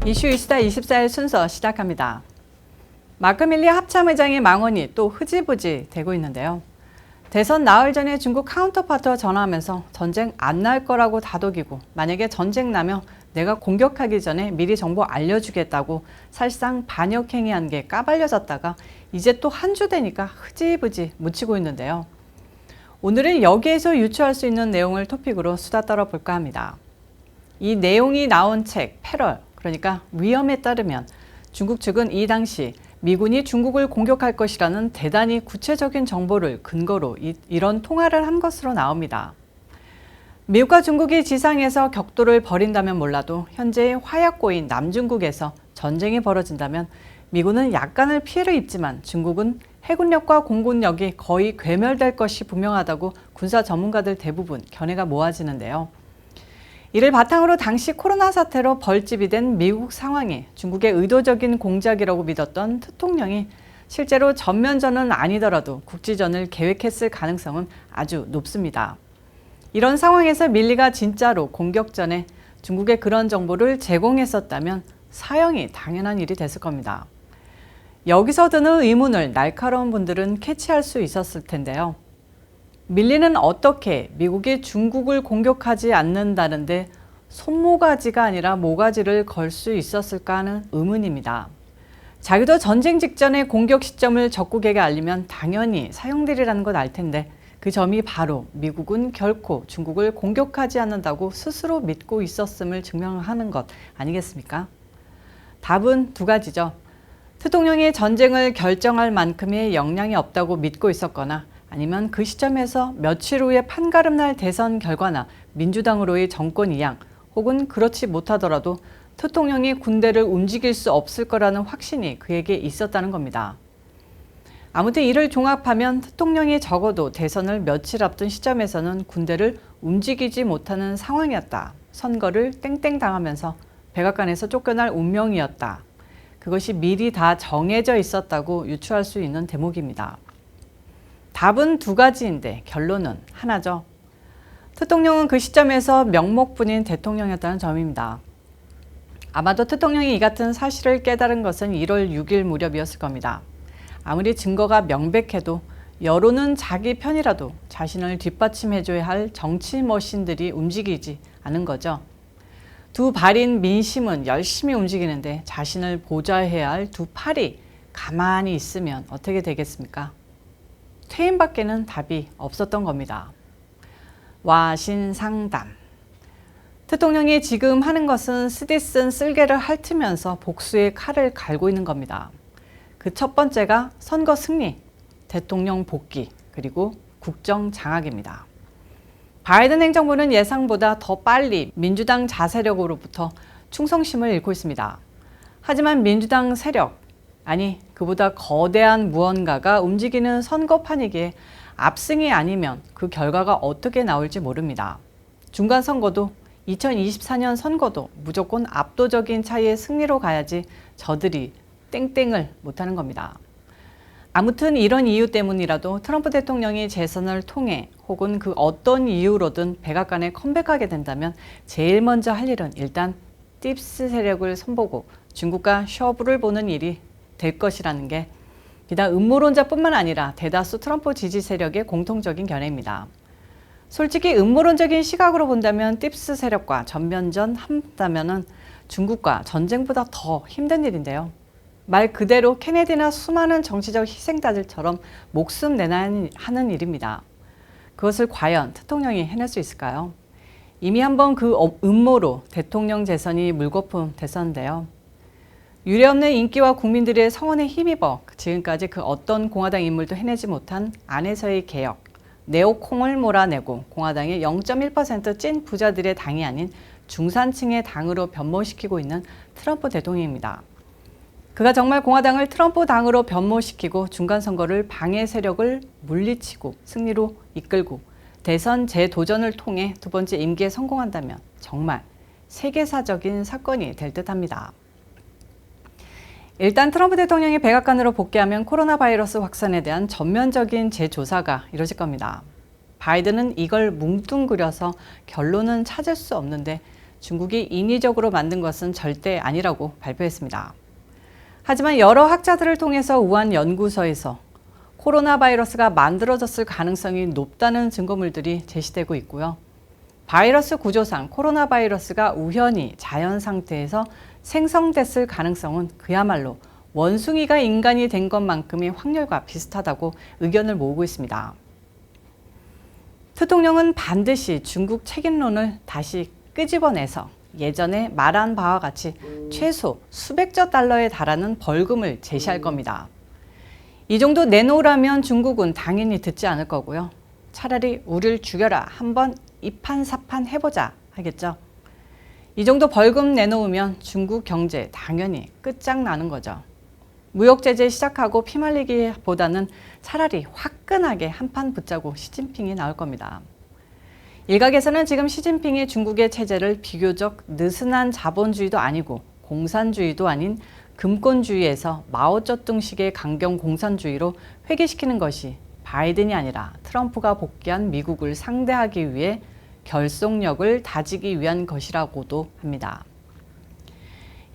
이슈 이슈다 24일 순서 시작합니다. 마크 밀리 합참의장의 망언이 또 흐지부지 되고 있는데요. 대선 나흘 전에 중국 카운터파트와 전화하면서 전쟁 안 날 거라고 다독이고 만약에 전쟁 나면 내가 공격하기 전에 미리 정보 알려주겠다고 사실상 반역행위한 게 까발려졌다가 이제 또 한 주 되니까 흐지부지 묻히고 있는데요. 오늘은 여기에서 유추할 수 있는 내용을 토픽으로 수다 떨어볼까 합니다. 이 내용이 나온 책 패럴, 그러니까 위험에 따르면 중국 측은 이 당시 미군이 중국을 공격할 것이라는 대단히 구체적인 정보를 근거로 이런 통화를 한 것으로 나옵니다. 미국과 중국이 지상에서 격돌을 벌인다면 몰라도 현재 화약고인 남중국에서 전쟁이 벌어진다면 미군은 약간의 피해를 입지만 중국은 해군력과 공군력이 거의 괴멸될 것이 분명하다고 군사 전문가들 대부분 견해가 모아지는데요. 이를 바탕으로 당시 코로나 사태로 벌집이 된 미국 상황이 중국의 의도적인 공작이라고 믿었던 특통령이 실제로 전면전은 아니더라도 국지전을 계획했을 가능성은 아주 높습니다. 이런 상황에서 밀리가 진짜로 공격 전에 중국에 그런 정보를 제공했었다면 사형이 당연한 일이 됐을 겁니다. 여기서 드는 의문을 날카로운 분들은 캐치할 수 있었을 텐데요. 밀리는 어떻게 미국이 중국을 공격하지 않는다는데 손모가지가 아니라 모가지를 걸 수 있었을까 하는 의문입니다. 자기도 전쟁 직전에 공격 시점을 적국에게 알리면 당연히 사형되리라는 걸 알 텐데 그 점이 바로 미국은 결코 중국을 공격하지 않는다고 스스로 믿고 있었음을 증명하는 것 아니겠습니까? 답은 두 가지죠. 특통령이 전쟁을 결정할 만큼의 역량이 없다고 믿고 있었거나 아니면 그 시점에서 며칠 후에 판가름날 대선 결과나 민주당으로의 정권 이양 혹은 그렇지 못하더라도 특통령이 군대를 움직일 수 없을 거라는 확신이 그에게 있었다는 겁니다. 아무튼 이를 종합하면 특통령이 적어도 대선을 며칠 앞둔 시점에서는 군대를 움직이지 못하는 상황이었다. 선거를 땡땡 당하면서 백악관에서 쫓겨날 운명이었다. 그것이 미리 다 정해져 있었다고 유추할 수 있는 대목입니다. 답은 두 가지인데 결론은 하나죠. 특통령은 그 시점에서 명목뿐인 대통령이었다는 점입니다. 아마도 특통령이 이 같은 사실을 깨달은 것은 1월 6일 무렵이었을 겁니다. 아무리 증거가 명백해도 여론은 자기 편이라도 자신을 뒷받침해줘야 할 정치 머신들이 움직이지 않은 거죠. 두 발인 민심은 열심히 움직이는데 자신을 보좌해야 할 두 팔이 가만히 있으면 어떻게 되겠습니까? 퇴임밖에는 답이 없었던 겁니다. 와신상담. 특통령이 지금 하는 것은 쓰디 쓴 쓸개를 핥으면서 복수의 칼을 갈고 있는 겁니다. 그 첫 번째가 선거 승리, 대통령 복귀, 그리고 국정 장악입니다. 바이든 행정부는 예상보다 더 빨리 민주당 자세력으로부터 충성심을 잃고 있습니다. 하지만 민주당 세력, 아니 그보다 거대한 무언가가 움직이는 선거판이기에 압승이 아니면 그 결과가 어떻게 나올지 모릅니다. 중간선거도 2024년 선거도 무조건 압도적인 차이의 승리로 가야지 저들이 땡땡을 못하는 겁니다. 아무튼 이런 이유 때문이라도 트럼프 대통령이 재선을 통해 혹은 그 어떤 이유로든 백악관에 컴백하게 된다면 제일 먼저 할 일은 일단 딥스 세력을 손보고 중국과 셔브를 보는 일이 될 것이라는 게 비단 음모론자뿐만 아니라 대다수 트럼프 지지 세력의 공통적인 견해입니다. 솔직히 음모론적인 시각으로 본다면 딥스 세력과 전면전 한다면은 중국과 전쟁보다 더 힘든 일인데요. 말 그대로 케네디나 수많은 정치적 희생자들처럼 목숨 내놔야 하는 일입니다. 그것을 과연 대통령이 해낼 수 있을까요? 이미 한번 그 음모로 대통령 재선이 물거품 됐었는데요. 유례없는 인기와 국민들의 성원에 힘입어 지금까지 그 어떤 공화당 인물도 해내지 못한 안에서의 개혁, 네오콩을 몰아내고 공화당의 0.1% 찐 부자들의 당이 아닌 중산층의 당으로 변모시키고 있는 트럼프 대통령입니다. 그가 정말 공화당을 트럼프 당으로 변모시키고 중간선거를 방해 세력을 물리치고 승리로 이끌고 대선 재도전을 통해 두 번째 임기에 성공한다면 정말 세계사적인 사건이 될 듯합니다. 일단 트럼프 대통령이 백악관으로 복귀하면 코로나 바이러스 확산에 대한 전면적인 재조사가 이뤄질 겁니다. 바이든은 이걸 뭉뚱그려서 결론은 찾을 수 없는데 중국이 인위적으로 만든 것은 절대 아니라고 발표했습니다. 하지만 여러 학자들을 통해서 우한 연구소에서 코로나 바이러스가 만들어졌을 가능성이 높다는 증거물들이 제시되고 있고요. 바이러스 구조상 코로나 바이러스가 우연히 자연 상태에서 생성됐을 가능성은 그야말로 원숭이가 인간이 된 것만큼의 확률과 비슷하다고 의견을 모으고 있습니다. 대통령은 반드시 중국 책임론을 다시 끄집어내서 예전에 말한 바와 같이 최소 수백조 달러에 달하는 벌금을 제시할 겁니다. 이 정도 내놓으라면 중국은 당연히 듣지 않을 거고요. 차라리 우리를 죽여라, 한번 이판사판 해보자 하겠죠. 이 정도 벌금 내놓으면 중국 경제 당연히 끝장나는 거죠. 무역 제재 시작하고 피말리기보다는 차라리 화끈하게 한판 붙자고 시진핑이 나올 겁니다. 일각에서는 지금 시진핑이 중국의 체제를 비교적 느슨한 자본주의도 아니고 공산주의도 아닌 금권주의에서 마오쩌둥식의 강경 공산주의로 회귀시키는 것이 바이든이 아니라 트럼프가 복귀한 미국을 상대하기 위해 결속력을 다지기 위한 것이라고도 합니다.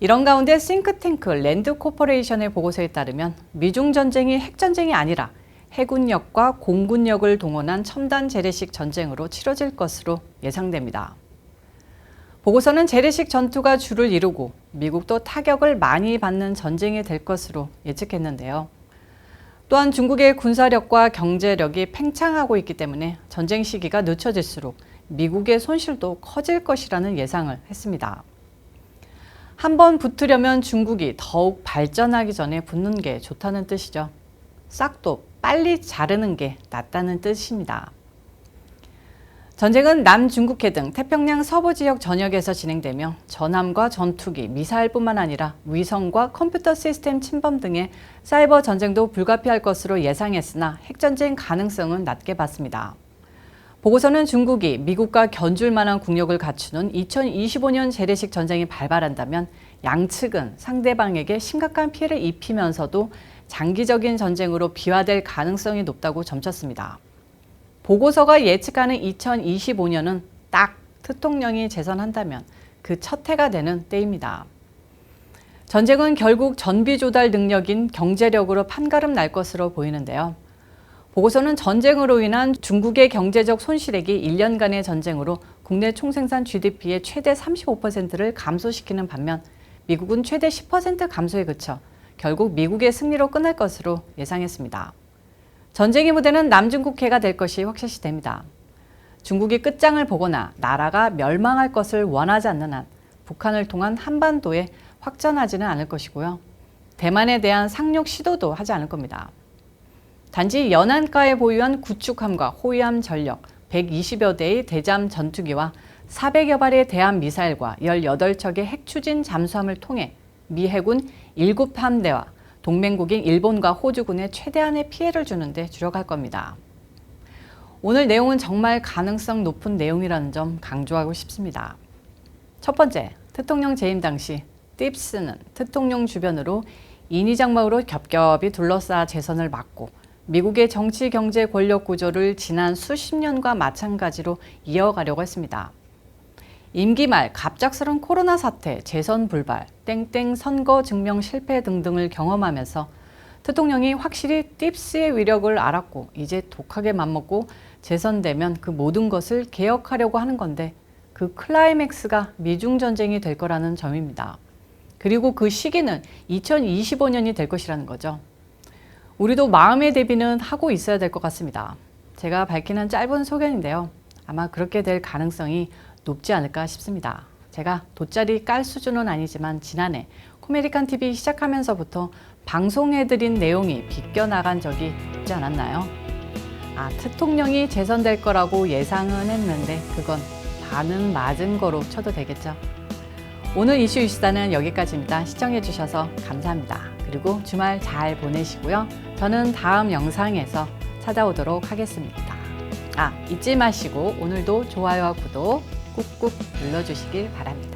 이런 가운데 싱크탱크 랜드 코퍼레이션의 보고서에 따르면 미중 전쟁이 핵전쟁이 아니라 해군력과 공군력을 동원한 첨단 재래식 전쟁으로 치러질 것으로 예상됩니다. 보고서는 재래식 전투가 주를 이루고 미국도 타격을 많이 받는 전쟁이 될 것으로 예측했는데요. 또한 중국의 군사력과 경제력이 팽창하고 있기 때문에 전쟁 시기가 늦춰질수록 미국의 손실도 커질 것이라는 예상을 했습니다. 한번 붙으려면 중국이 더욱 발전하기 전에 붙는 게 좋다는 뜻이죠. 싹도 빨리 자르는 게 낫다는 뜻입니다. 전쟁은 남중국해 등 태평양 서부 지역 전역에서 진행되며 전함과 전투기, 미사일뿐만 아니라 위성과 컴퓨터 시스템 침범 등의 사이버 전쟁도 불가피할 것으로 예상했으나 핵전쟁 가능성은 낮게 봤습니다. 보고서는 중국이 미국과 견줄 만한 국력을 갖추는 2025년 재래식 전쟁이 발발한다면 양측은 상대방에게 심각한 피해를 입히면서도 장기적인 전쟁으로 비화될 가능성이 높다고 점쳤습니다. 보고서가 예측하는 2025년은 딱 대통령이 재선한다면 그 첫 해가 되는 때입니다. 전쟁은 결국 전비 조달 능력인 경제력으로 판가름 날 것으로 보이는데요. 보고서는 전쟁으로 인한 중국의 경제적 손실액이 1년간의 전쟁으로 국내 총생산 GDP의 최대 35%를 감소시키는 반면 미국은 최대 10% 감소에 그쳐 결국 미국의 승리로 끝날 것으로 예상했습니다. 전쟁의 무대는 남중국해가 될 것이 확실시됩니다. 중국이 끝장을 보거나 나라가 멸망할 것을 원하지 않는 한 북한을 통한 한반도에 확전하지는 않을 것이고요. 대만에 대한 상륙 시도도 하지 않을 겁니다. 단지 연안가에 보유한 구축함과 호위함 전력 120여 대의 대잠 전투기와 400여 발의 대함 미사일과 18척의 핵추진 잠수함을 통해 미 해군 7함대와 동맹국인 일본과 호주군에 최대한의 피해를 주는 데 주력할 겁니다. 오늘 내용은 정말 가능성 높은 내용이라는 점 강조하고 싶습니다. 첫 번째, 대통령 재임 당시 팁스는 대통령 주변으로 인위장막으로 겹겹이 둘러싸아 재선을 막고 미국의 정치, 경제, 권력 구조를 지난 수십 년과 마찬가지로 이어가려고 했습니다. 임기 말 갑작스런 코로나 사태, 재선 불발, 땡땡 선거 증명 실패 등등을 경험하면서 대통령이 확실히 팁스의 위력을 알았고 이제 독하게 맘먹고 재선되면 그 모든 것을 개혁하려고 하는 건데 그 클라이맥스가 미중 전쟁이 될 거라는 점입니다. 그리고 그 시기는 2025년이 될 것이라는 거죠. 우리도 마음의 대비는 하고 있어야 될 것 같습니다. 제가 밝히는 짧은 소견인데요. 아마 그렇게 될 가능성이 높지 않을까 싶습니다. 제가 돗자리 깔 수준은 아니지만 지난해 코메리칸 TV 시작하면서부터 방송해드린 내용이 비껴나간 적이 없지 않았나요? 대통령이 재선될 거라고 예상은 했는데 그건 반은 맞은 거로 쳐도 되겠죠. 오늘 이슈 이슈다는 여기까지입니다. 시청해주셔서 감사합니다. 그리고 주말 잘 보내시고요. 저는 다음 영상에서 찾아오도록 하겠습니다. 잊지 마시고 오늘도 좋아요와 구독 꾹꾹 눌러주시길 바랍니다.